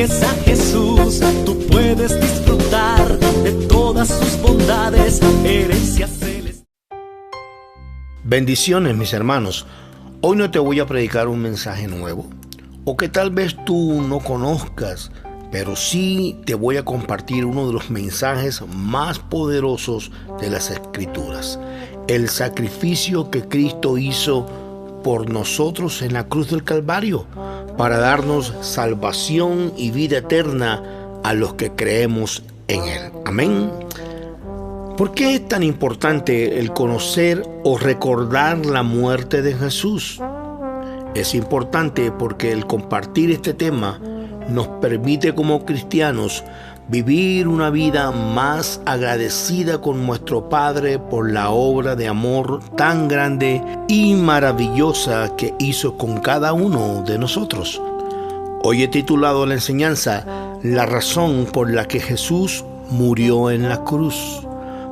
sigues a Jesús, tú puedes disfrutar de todas sus bondades, herencia celestial. Bendiciones, mis hermanos. Hoy no te voy a predicar un mensaje nuevo, o que tal vez tú no conozcas, pero sí te voy a compartir uno de los mensajes más poderosos de las Escrituras. El sacrificio que Cristo hizo por nosotros en la cruz del Calvario, para darnos salvación y vida eterna a los que creemos en Él. Amén. ¿Por qué es tan importante el conocer o recordar la muerte de Jesús? Es importante porque el compartir este tema nos permite como cristianos vivir una vida más agradecida con nuestro Padre por la obra de amor tan grande y maravillosa que hizo con cada uno de nosotros. Hoy he titulado la enseñanza La razón por la que Jesús murió en la cruz.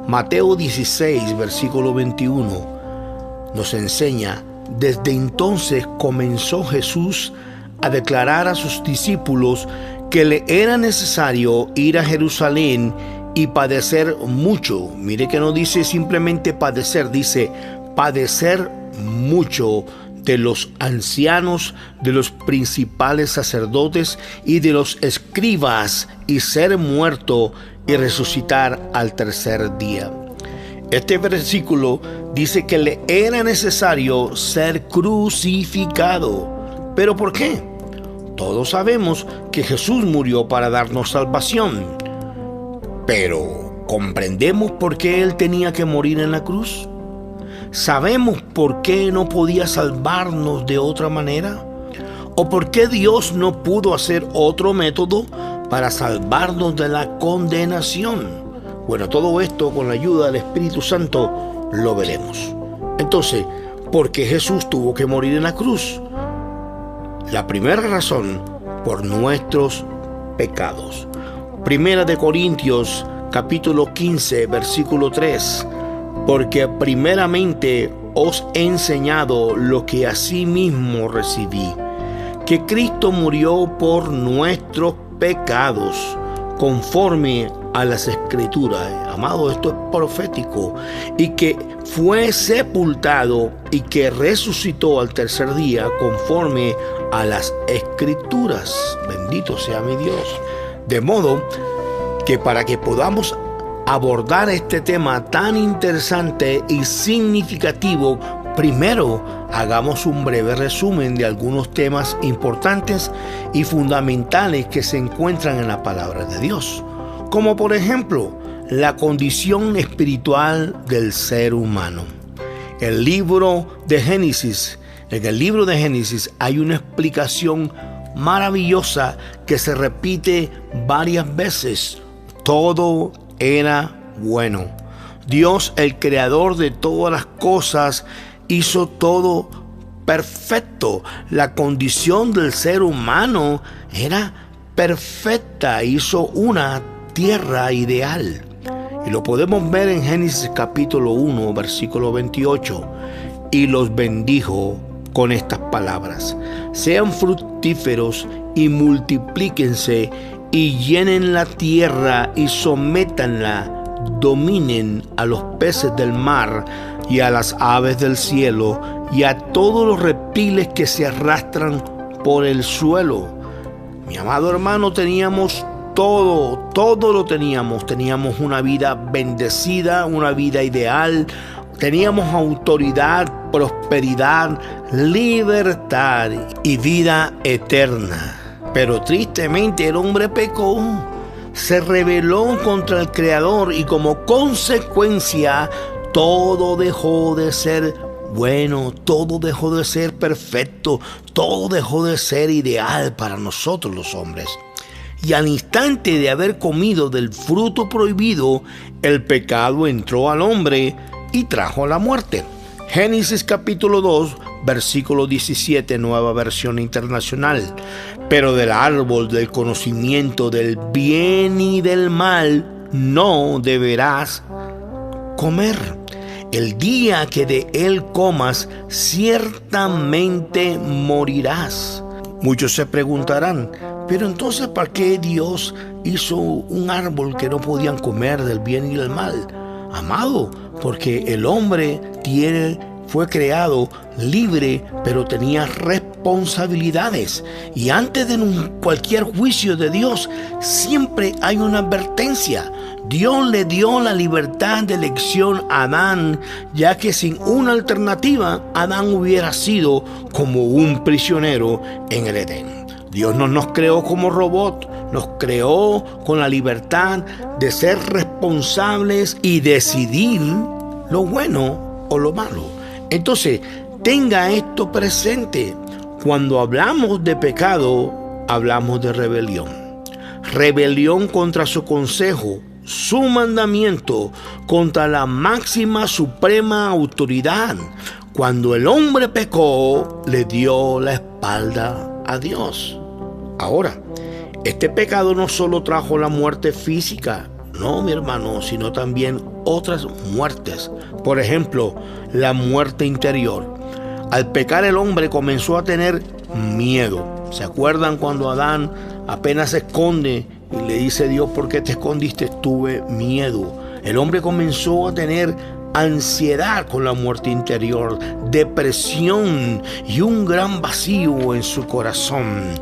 Mateo 16, versículo 21 nos enseña: desde entonces comenzó Jesús a declarar a sus discípulos que le era necesario ir a Jerusalén y padecer mucho. Mire que no dice simplemente padecer, dice padecer mucho de los ancianos, de los principales sacerdotes y de los escribas, y ser muerto y resucitar al tercer día. Este versículo dice que le era necesario ser crucificado. ¿Pero por qué? Todos sabemos que Jesús murió para darnos salvación, pero ¿comprendemos por qué Él tenía que morir en la cruz? ¿Sabemos por qué no podía salvarnos de otra manera? ¿O por qué Dios no pudo hacer otro método para salvarnos de la condenación? Bueno, todo esto con la ayuda del Espíritu Santo lo veremos. Entonces, ¿por qué Jesús tuvo que morir en la cruz? La primera razón, por nuestros pecados. Primera de Corintios, capítulo 15, versículo 3. Porque primeramente os he enseñado lo que asimismo recibí, que Cristo murió por nuestros pecados, conforme a las Escrituras. Amado, esto es profético. Y que fue sepultado y que resucitó al tercer día, conforme a las Escrituras. Bendito sea mi Dios. De modo que para que podamos abordar este tema tan interesante y significativo, primero hagamos un breve resumen de algunos temas importantes y fundamentales que se encuentran en la palabra de Dios, como por ejemplo la condición espiritual del ser humano. En el libro de Génesis hay una explicación maravillosa que se repite varias veces. Todo era bueno. Dios, el creador de todas las cosas, hizo todo perfecto. La condición del ser humano era perfecta. Hizo una tierra ideal. Y lo podemos ver en Génesis capítulo 1, versículo 28. Y los bendijo con estas palabras: sean fructíferos y multiplíquense y llenen la tierra y sométanla, dominen a los peces del mar y a las aves del cielo y a todos los reptiles que se arrastran por el suelo. Mi amado hermano, teníamos todo lo teníamos. Teníamos una vida bendecida, una vida ideal. Teníamos autoridad, prosperidad, libertad y vida eterna. Pero tristemente el hombre pecó, se rebeló contra el Creador y como consecuencia todo dejó de ser bueno, todo dejó de ser perfecto, todo dejó de ser ideal para nosotros los hombres. Y al instante de haber comido del fruto prohibido, el pecado entró al hombre y trajo la muerte. Génesis capítulo 2, versículo 17, Nueva Versión Internacional. Pero del árbol del conocimiento del bien y del mal no deberás comer. El día que de él comas, ciertamente morirás. Muchos se preguntarán, Pero entonces, ¿para qué Dios hizo un árbol que no podían comer del bien y del mal? Amado, porque el hombre fue creado libre, pero tenía responsabilidades. Y antes de cualquier juicio de Dios, siempre hay una advertencia. Dios le dio la libertad de elección a Adán, ya que sin una alternativa, Adán hubiera sido como un prisionero en el Edén. Dios no nos creó como robot, nos creó con la libertad de ser responsables y decidir lo bueno o lo malo. Entonces, tenga esto presente. Cuando hablamos de pecado, hablamos de rebelión. Rebelión contra su consejo, su mandamiento, contra la máxima suprema autoridad. Cuando el hombre pecó, le dio la espalda a Dios. Ahora, este pecado no solo trajo la muerte física, no, mi hermano, sino también otras muertes. Por ejemplo, la muerte interior. Al pecar, el hombre comenzó a tener miedo. ¿Se acuerdan cuando Adán apenas se esconde y le dice a Dios, ¿por qué te escondiste? Tuve miedo. El hombre comenzó a tener ansiedad con la muerte interior, depresión y un gran vacío en su corazón.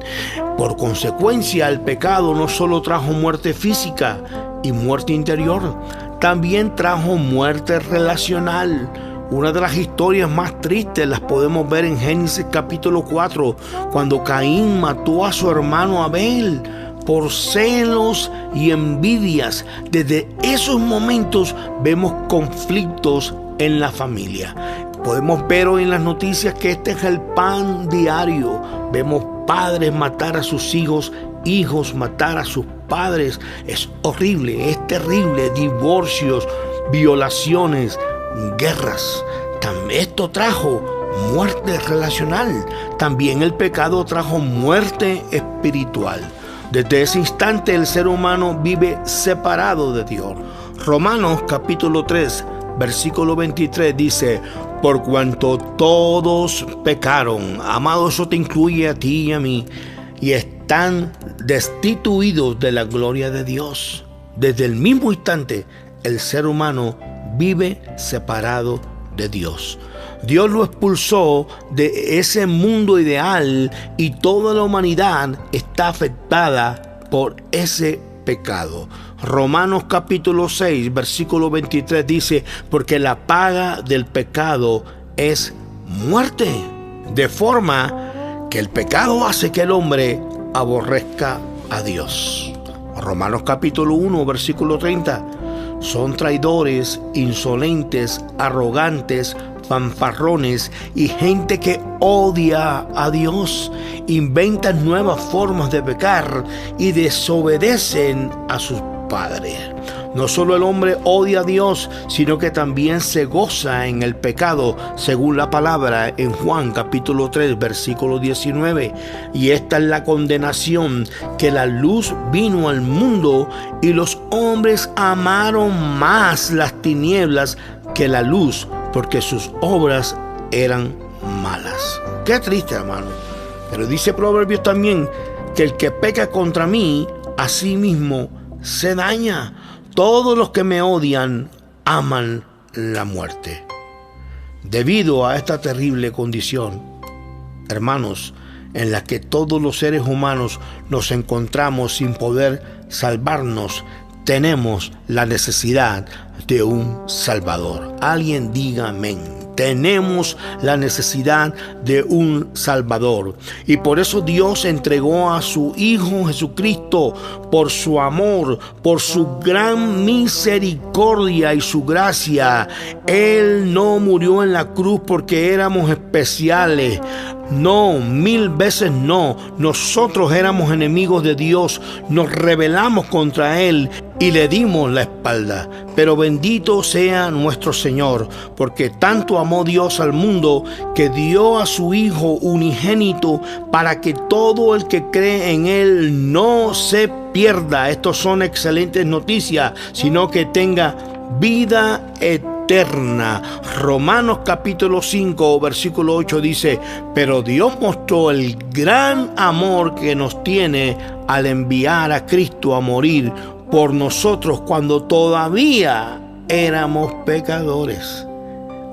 Por consecuencia, el pecado no solo trajo muerte física y muerte interior, también trajo muerte relacional. Una de las historias más tristes las podemos ver en Génesis capítulo 4, cuando Caín mató a su hermano Abel por celos y envidias. Desde esos momentos vemos conflictos en la familia. Podemos ver hoy en las noticias que este es el pan diario. Vemos padres matar a sus hijos, hijos matar a sus padres. Es horrible, es terrible. Divorcios, violaciones, guerras. Esto trajo muerte relacional. También el pecado trajo muerte espiritual. Desde ese instante el ser humano vive separado de Dios. Romanos capítulo 3, versículo 23 dice, por cuanto todos pecaron, amado, eso te incluye a ti y a mí, y están destituidos de la gloria de Dios. Desde el mismo instante el ser humano vive separado de Dios. Dios lo expulsó de ese mundo ideal y toda la humanidad está afectada por ese pecado. Romanos capítulo 6, versículo 23 dice, porque la paga del pecado es muerte. De forma que el pecado hace que el hombre aborrezca a Dios. Romanos capítulo 1, versículo 30. Son traidores, insolentes, arrogantes, fanfarrones y gente que odia a Dios. Inventan nuevas formas de pecar y desobedecen a sus padres. No solo el hombre odia a Dios, sino que también se goza en el pecado, según la palabra en Juan capítulo 3, versículo 19. Y esta es la condenación, que la luz vino al mundo y los hombres amaron más las tinieblas que la luz, porque sus obras eran malas. Qué triste, hermano. Pero dice Proverbios también que el que peca contra mí, a sí mismo se daña. Todos los que me odian aman la muerte. Debido a esta terrible condición, hermanos, en la que todos los seres humanos nos encontramos sin poder salvarnos, tenemos la necesidad de un Salvador. Alguien diga amén. Tenemos la necesidad de un Salvador. Y por eso Dios entregó a su Hijo Jesucristo, por su amor, por su gran misericordia y su gracia. Él no murió en la cruz porque éramos especiales. No, 1000 veces no. Nosotros éramos enemigos de Dios, nos rebelamos contra Él y le dimos la espalda. Pero bendito sea nuestro Señor, porque tanto amó Dios al mundo que dio a su Hijo unigénito para que todo el que cree en Él no se pierda. Estos son excelentes noticias, sino que tenga vida eterna. eterna. Romanos capítulo 5, versículo 8 dice: pero Dios mostró el gran amor que nos tiene al enviar a Cristo a morir por nosotros cuando todavía éramos pecadores.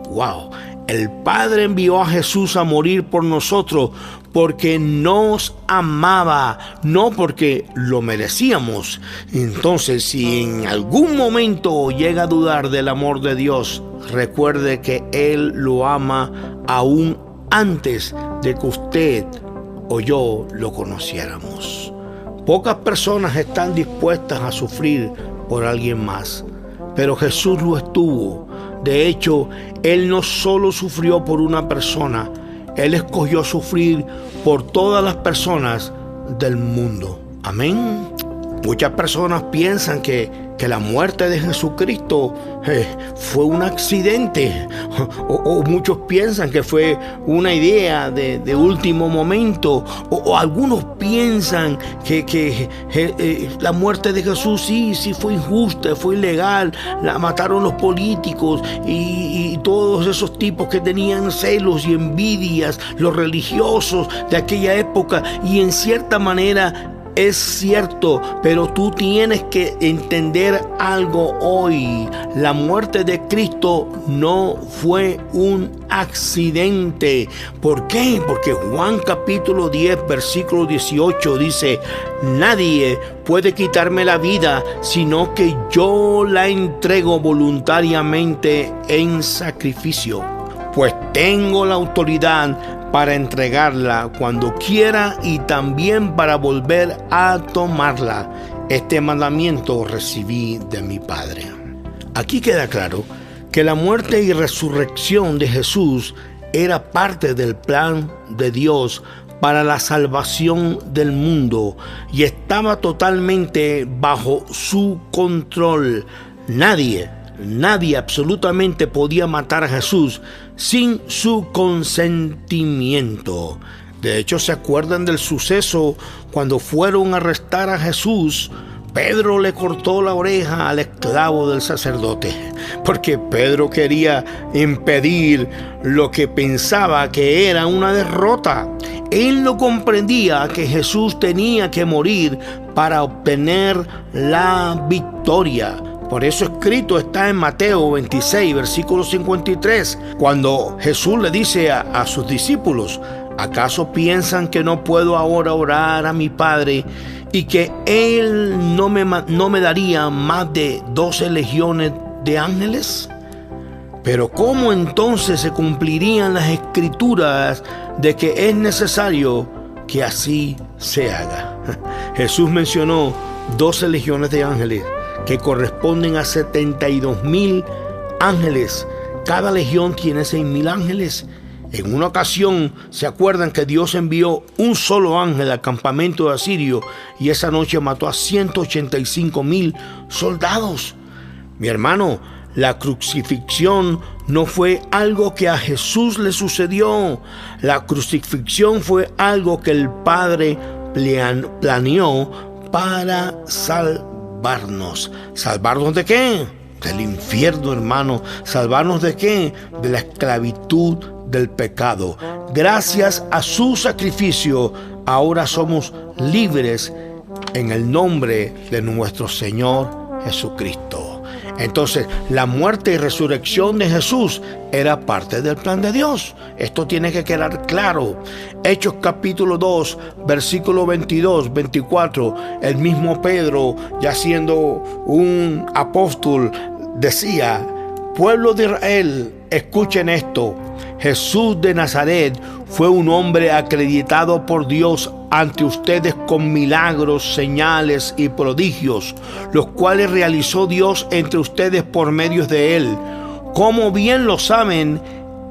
¡Wow! El Padre envió a Jesús a morir por nosotros porque nos amaba, no porque lo merecíamos. Entonces, si en algún momento llega a dudar del amor de Dios, recuerde que Él lo ama aún antes de que usted o yo lo conociéramos. Pocas personas están dispuestas a sufrir por alguien más, pero Jesús lo estuvo. De hecho, Él no solo sufrió por una persona, Él escogió sufrir por todas las personas del mundo. Amén. Muchas personas piensan que la muerte de Jesucristo fue un accidente, o muchos piensan que fue una idea de último momento, o algunos piensan que la muerte de Jesús sí fue injusta, fue ilegal, la mataron los políticos y todos esos tipos que tenían celos y envidias, los religiosos de aquella época, y en cierta manera es cierto, pero tú tienes que entender algo hoy. La muerte de Cristo no fue un accidente. ¿Por qué? Porque Juan capítulo 10, versículo 18 dice: nadie puede quitarme la vida, sino que yo la entrego voluntariamente en sacrificio. Pues tengo la autoridad para entregarla cuando quiera y también para volver a tomarla. Este mandamiento recibí de mi Padre. Aquí queda claro que la muerte y resurrección de Jesús era parte del plan de Dios para la salvación del mundo y estaba totalmente bajo su control. Nadie absolutamente podía matar a Jesús sin su consentimiento. De hecho, ¿se acuerdan del suceso cuando fueron a arrestar a Jesús? Pedro le cortó la oreja al esclavo del sacerdote, porque Pedro quería impedir lo que pensaba que era una derrota. Él no comprendía que Jesús tenía que morir para obtener la victoria. Por eso escrito está en Mateo 26, versículo 53, cuando Jesús le dice a sus discípulos: ¿acaso piensan que no puedo ahora orar a mi Padre y que Él no me daría más de 12 legiones de ángeles? Pero ¿cómo entonces se cumplirían las escrituras de que es necesario que así se haga? Jesús mencionó 12 legiones de ángeles, que corresponden a 72,000 ángeles. Cada legión tiene 6,000 ángeles. En una ocasión, ¿se acuerdan que Dios envió un solo ángel al campamento de Asirio y esa noche mató a 185,000 soldados? Mi hermano, la crucifixión no fue algo que a Jesús le sucedió. La crucifixión fue algo que el Padre planeó para salvarnos. ¿Salvarnos de qué? Del infierno, hermano. ¿Salvarnos de qué? De la esclavitud del pecado. Gracias a su sacrificio, ahora somos libres en el nombre de nuestro Señor Jesucristo. Entonces, la muerte y resurrección de Jesús era parte del plan de Dios. Esto tiene que quedar claro. Hechos capítulo 2, versículo 22, 24. El mismo Pedro, ya siendo un apóstol, decía: pueblo de Israel, escuchen esto. Jesús de Nazaret fue un hombre acreditado por Dios ante ustedes con milagros, señales y prodigios, los cuales realizó Dios entre ustedes por medio de él. Como bien lo saben,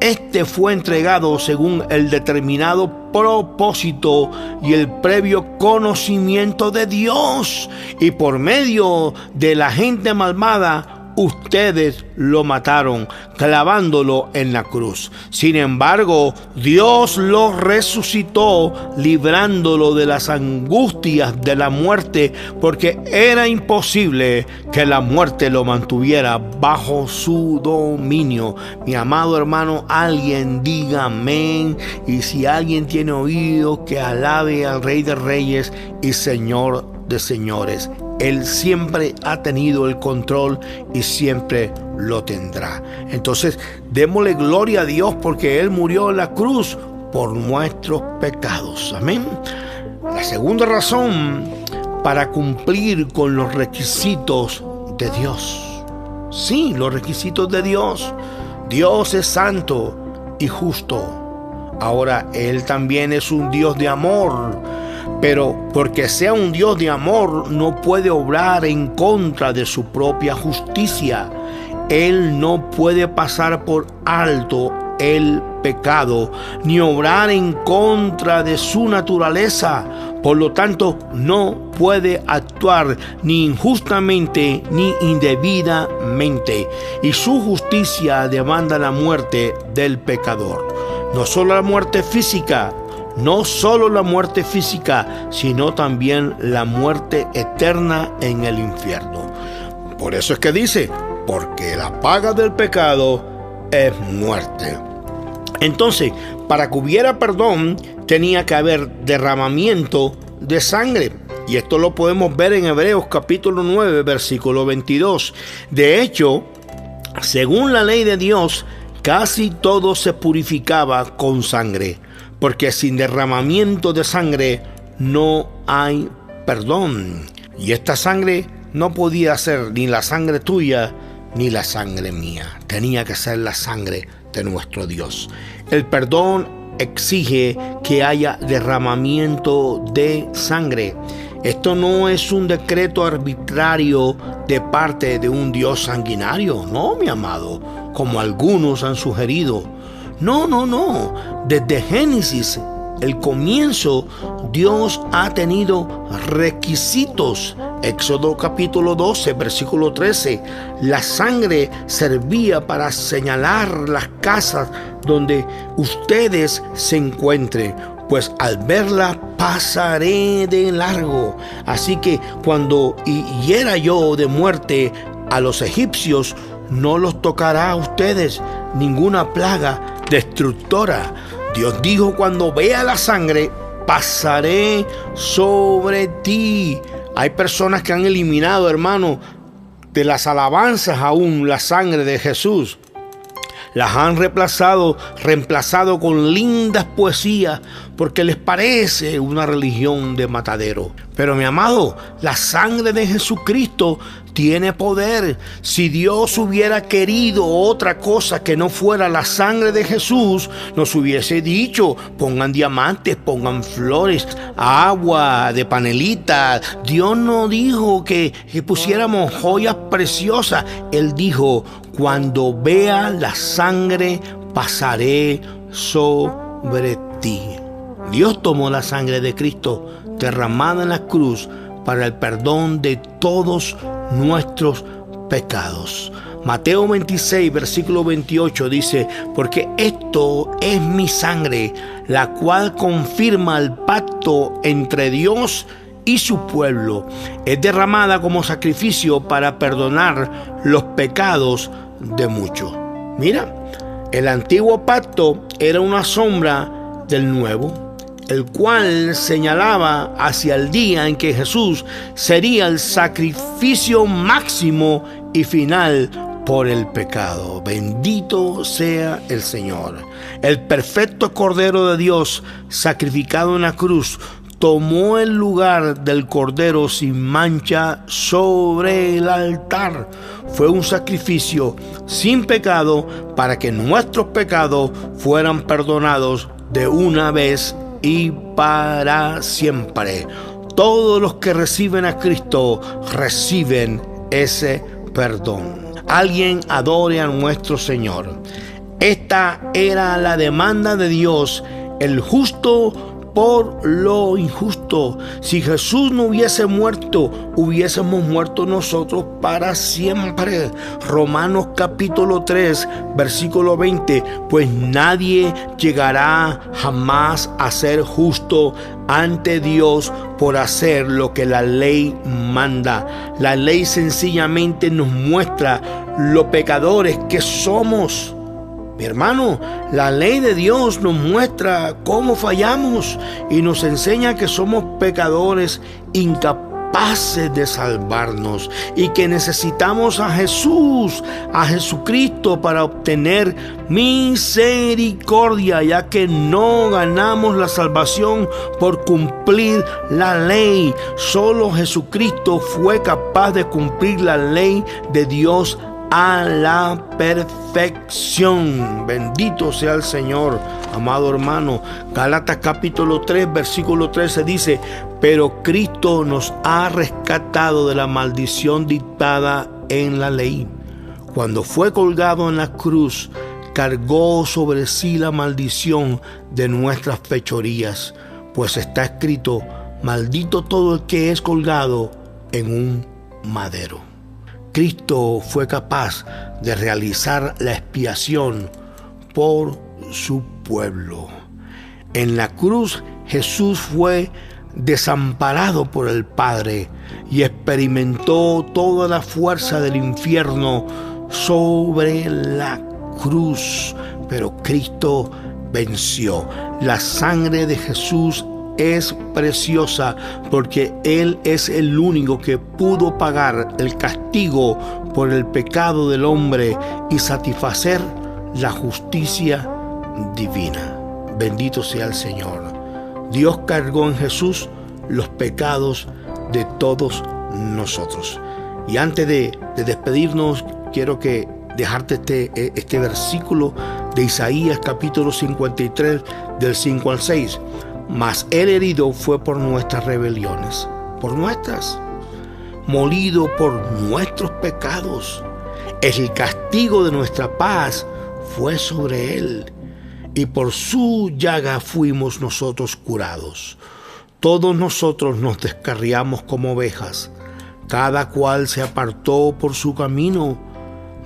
este fue entregado según el determinado propósito y el previo conocimiento de Dios, y por medio de la gente malvada ustedes lo mataron, clavándolo en la cruz. Sin embargo, Dios lo resucitó, librándolo de las angustias de la muerte, porque era imposible que la muerte lo mantuviera bajo su dominio. Mi amado hermano, alguien diga amén. Y si alguien tiene oído, que alabe al Rey de Reyes y Señor de señores. Él siempre ha tenido el control y siempre lo tendrá. Entonces, démosle gloria a Dios porque Él murió en la cruz por nuestros pecados. Amén. La segunda razón, para cumplir con los requisitos de Dios. Sí, los requisitos de Dios. Dios es santo y justo. Ahora, Él también es un Dios de amor. Pero porque sea un Dios de amor, no puede obrar en contra de su propia justicia. Él no puede pasar por alto el pecado, ni obrar en contra de su naturaleza. Por lo tanto, no puede actuar ni injustamente ni indebidamente. Y su justicia demanda la muerte del pecador. No solo la muerte física, sino también la muerte eterna en el infierno. Por eso es que dice, porque la paga del pecado es muerte. Entonces, para que hubiera perdón, tenía que haber derramamiento de sangre. Y esto lo podemos ver en Hebreos capítulo 9, versículo 22. De hecho, según la ley de Dios, casi todo se purificaba con sangre. Porque sin derramamiento de sangre no hay perdón. Y esta sangre no podía ser ni la sangre tuya ni la sangre mía. Tenía que ser la sangre de nuestro Dios. El perdón exige que haya derramamiento de sangre. Esto no es un decreto arbitrario de parte de un Dios sanguinario, no, mi amado, como algunos han sugerido. No. Desde Génesis, el comienzo, Dios ha tenido requisitos. Éxodo capítulo 12, versículo 13. La sangre servía para señalar las casas donde ustedes se encuentren, pues al verla pasaré de largo. Así que cuando hiera yo de muerte a los egipcios, no los tocará a ustedes ninguna plaga destructora. Dios dijo, cuando vea la sangre, pasaré sobre ti. Hay personas que han eliminado, hermano, de las alabanzas aún la sangre de Jesús. Las han reemplazado con lindas poesías porque les parece una religión de matadero. Pero mi amado, la sangre de Jesucristo tiene poder. Si Dios hubiera querido otra cosa que no fuera la sangre de Jesús, nos hubiese dicho, pongan diamantes, pongan flores, agua de panelita. Dios no dijo que pusiéramos joyas preciosas. Él dijo, cuando vea la sangre, pasaré sobre ti. Dios tomó la sangre de Cristo derramada en la cruz para el perdón de todos nuestros pecados. Mateo 26, versículo 28 dice, porque esto es mi sangre, la cual confirma el pacto entre Dios y su pueblo. Es derramada como sacrificio para perdonar los pecados de muchos. Mira, el antiguo pacto era una sombra del nuevo, el cual señalaba hacia el día en que Jesús sería el sacrificio máximo y final por el pecado. Bendito sea el Señor. El perfecto Cordero de Dios, sacrificado en la cruz, tomó el lugar del Cordero sin mancha sobre el altar. Fue un sacrificio sin pecado para que nuestros pecados fueran perdonados de una vez y para siempre. Todos los que reciben a Cristo reciben ese perdón. Alguien adore a nuestro Señor. Esta era la demanda de Dios, el justo por lo injusto. Si Jesús no hubiese muerto, hubiésemos muerto nosotros para siempre. Romanos capítulo 3, versículo 20. Pues nadie llegará jamás a ser justo ante Dios por hacer lo que la ley manda. La ley sencillamente nos muestra lo pecadores que somos. Mi hermano, la ley de Dios nos muestra cómo fallamos y nos enseña que somos pecadores incapaces de salvarnos y que necesitamos a Jesús, a Jesucristo, para obtener misericordia, ya que no ganamos la salvación por cumplir la ley. Solo Jesucristo fue capaz de cumplir la ley de Dios a la perfección. Bendito sea el Señor, amado hermano. Gálatas capítulo 3, versículo 13 dice: pero Cristo nos ha rescatado de la maldición dictada en la ley. Cuando fue colgado en la cruz, cargó sobre sí la maldición de nuestras fechorías, pues está escrito: maldito todo el que es colgado en un madero. Cristo fue capaz de realizar la expiación por su pueblo. En la cruz, Jesús fue desamparado por el Padre y experimentó toda la fuerza del infierno sobre la cruz. Pero Cristo venció. La sangre de Jesús es preciosa porque Él es el único que pudo pagar el castigo por el pecado del hombre y satisfacer la justicia divina. Bendito sea el Señor. Dios cargó en Jesús los pecados de todos nosotros. Y antes de despedirnos, quiero dejarte este versículo de Isaías capítulo 53 del 5 al 6. Mas Él herido fue por nuestras rebeliones, por nuestras, molido por nuestros pecados. El castigo de nuestra paz fue sobre Él, y por su llaga fuimos nosotros curados. Todos nosotros nos descarriamos como ovejas, cada cual se apartó por su camino,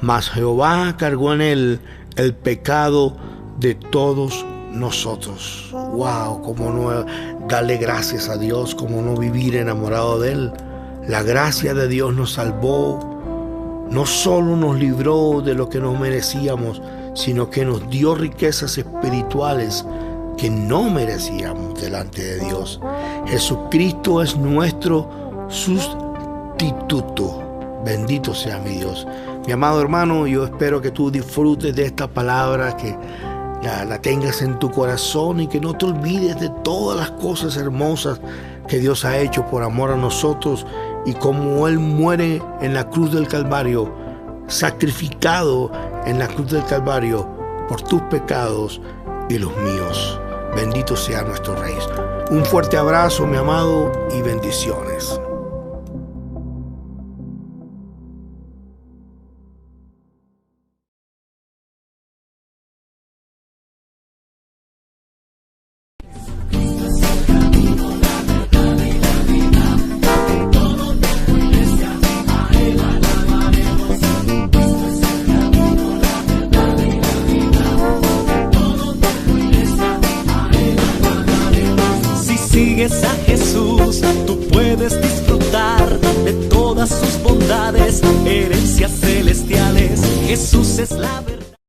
mas Jehová cargó en Él el pecado de todos nosotros. Wow, cómo no darle gracias a Dios, cómo no vivir enamorado de Él. La gracia de Dios nos salvó, no solo nos libró de lo que nos merecíamos, sino que nos dio riquezas espirituales que no merecíamos delante de Dios. Jesucristo es nuestro sustituto. Bendito sea mi Dios. Mi amado hermano, yo espero que tú disfrutes de esta palabra, que la tengas en tu corazón y que no te olvides de todas las cosas hermosas que Dios ha hecho por amor a nosotros y como Él muere en la cruz del Calvario, sacrificado en la cruz del Calvario por tus pecados y los míos. Bendito sea nuestro Rey. Un fuerte abrazo, mi amado, y bendiciones. Sigues a Jesús, tú puedes disfrutar de todas sus bondades, herencias celestiales. Jesús es la